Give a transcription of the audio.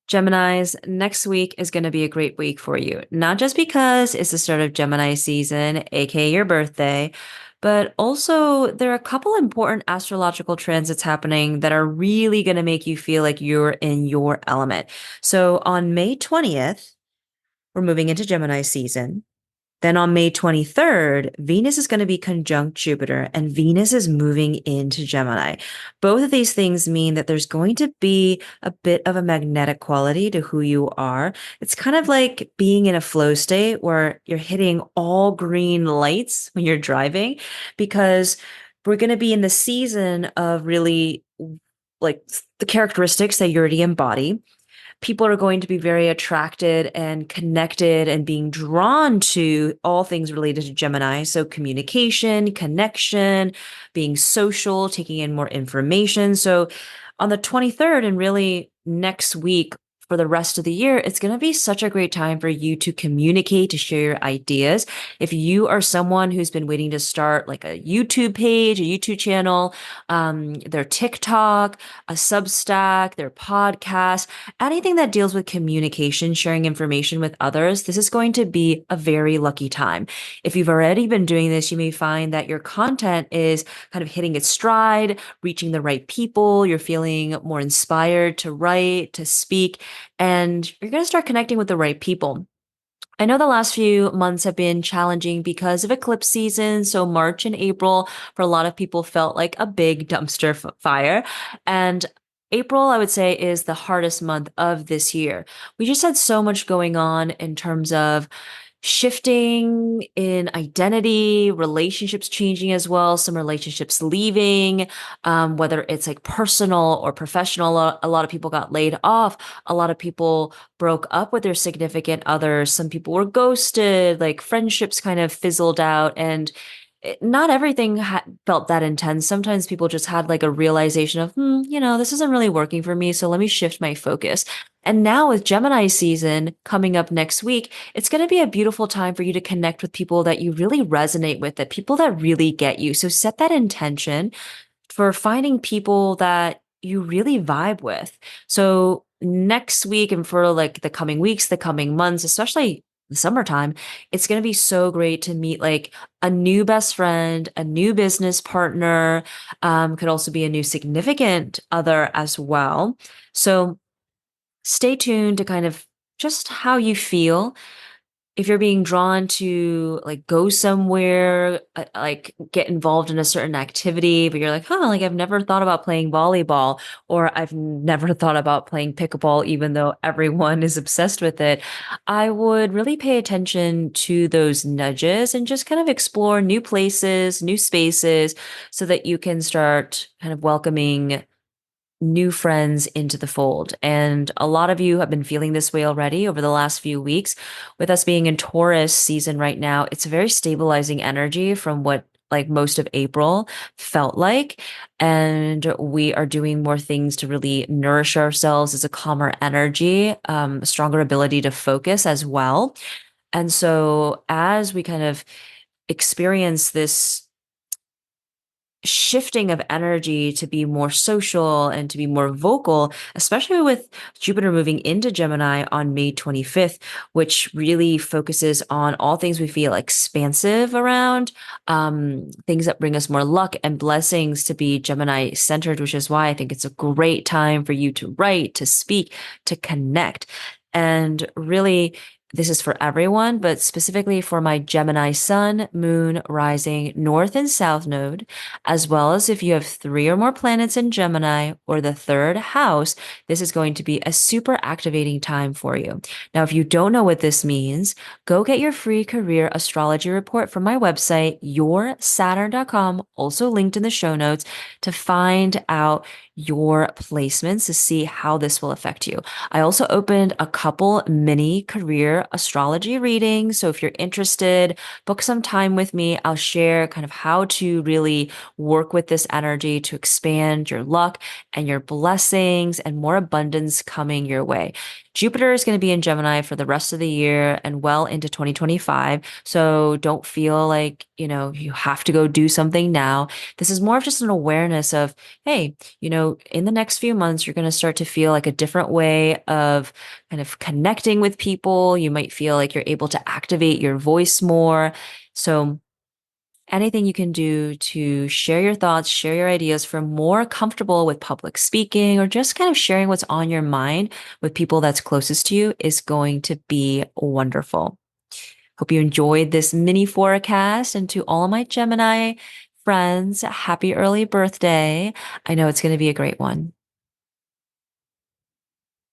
Geminis, next week is going to be a great week for you. Not just because it's the start of Gemini season, aka your birthday, but also there are a couple important astrological transits happening that are really going to make you feel like you're in your element. So on May 20th, we're moving into Gemini season. Then on May 23rd, Venus is going to be conjunct Jupiter and Venus is moving into Gemini. Both of these things mean that there's going to be a bit of a magnetic quality to who you are. It's kind of like being in a flow state where you're hitting all green lights when you're driving because we're going to be in the season of really like the characteristics that you already embody. People are going to be very attracted and connected and being drawn to all things related to Gemini. So communication, connection, being social, taking in more information. So on the 23rd and really next week, for the rest of the year, it's going to be such a great time for you to communicate, to share your ideas. If you are someone who's been waiting to start like a YouTube page, a YouTube channel, their TikTok, a Substack, their podcast, anything that deals with communication, sharing information with others, this is going to be a very lucky time. If you've already been doing this, you may find that your content is kind of hitting its stride, reaching the right people. You're feeling more inspired to write, to speak, and you're going to start connecting with the right people. I know the last few months have been challenging because of eclipse season. So March and April for a lot of people felt like a big dumpster fire. And April, I would say, is the hardest month of this year. We just had so much going on in terms of shifting in identity, relationships changing as well, some relationships leaving, whether it's like personal or professional. A lot of people got laid off. A lot of people broke up with their significant others. Some people were ghosted, like friendships kind of fizzled out. And not everything felt that intense. Sometimes people just had like a realization of, this isn't really working for me. So let me shift my focus. And now with Gemini season coming up next week, it's going to be a beautiful time for you to connect with people that you really resonate with, that people that really get you. So set that intention for finding people that you really vibe with. So next week and for like the coming weeks, the coming months, especially the summertime, it's going to be so great to meet like a new best friend, a new business partner, could also be a new significant other as well. So stay tuned to kind of just how you feel if you're being drawn to like go somewhere, like get involved in a certain activity, but you're like, like I've never thought about playing volleyball, or I've never thought about playing pickleball, even though everyone is obsessed with it. I would really pay attention to those nudges and just kind of explore new places, new spaces, so that you can start kind of welcoming new friends into the fold. And a lot of you have been feeling this way already over the last few weeks. With us being in Taurus season right now, it's a very stabilizing energy from what like most of April felt like. And we are doing more things to really nourish ourselves as a calmer energy, a stronger ability to focus as well. And so as we kind of experience this shifting of energy to be more social and to be more vocal, especially with Jupiter moving into Gemini on May 25th, which really focuses on all things we feel expansive around, things that bring us more luck and blessings to be Gemini centered, which is why I think it's a great time for you to write, to speak, to connect. And really, this is for everyone, but specifically for my Gemini sun, moon, rising, north and south node, as well as if you have 3 or more planets in Gemini or the third house, this is going to be a super activating time for you. Now, if you don't know what this means, go get your free career astrology report from my website, yoursaturn.com, also linked in the show notes, to find out your placements to see how this will affect you. I also opened a couple mini career for astrology readings. So if you're interested, book some time with me. I'll share kind of how to really work with this energy to expand your luck and your blessings and more abundance coming your way. Jupiter is going to be in Gemini for the rest of the year and well into 2025. So don't feel like, you have to go do something now. This is more of just an awareness of, hey, in the next few months, you're going to start to feel like a different way of kind of connecting with people. You might feel like you're able to activate your voice more. So anything you can do to share your thoughts, share your ideas, feel more comfortable with public speaking or just kind of sharing what's on your mind with people that's closest to you is going to be wonderful. Hope you enjoyed this mini forecast. And to all of my Gemini friends, happy early birthday. I know it's going to be a great one.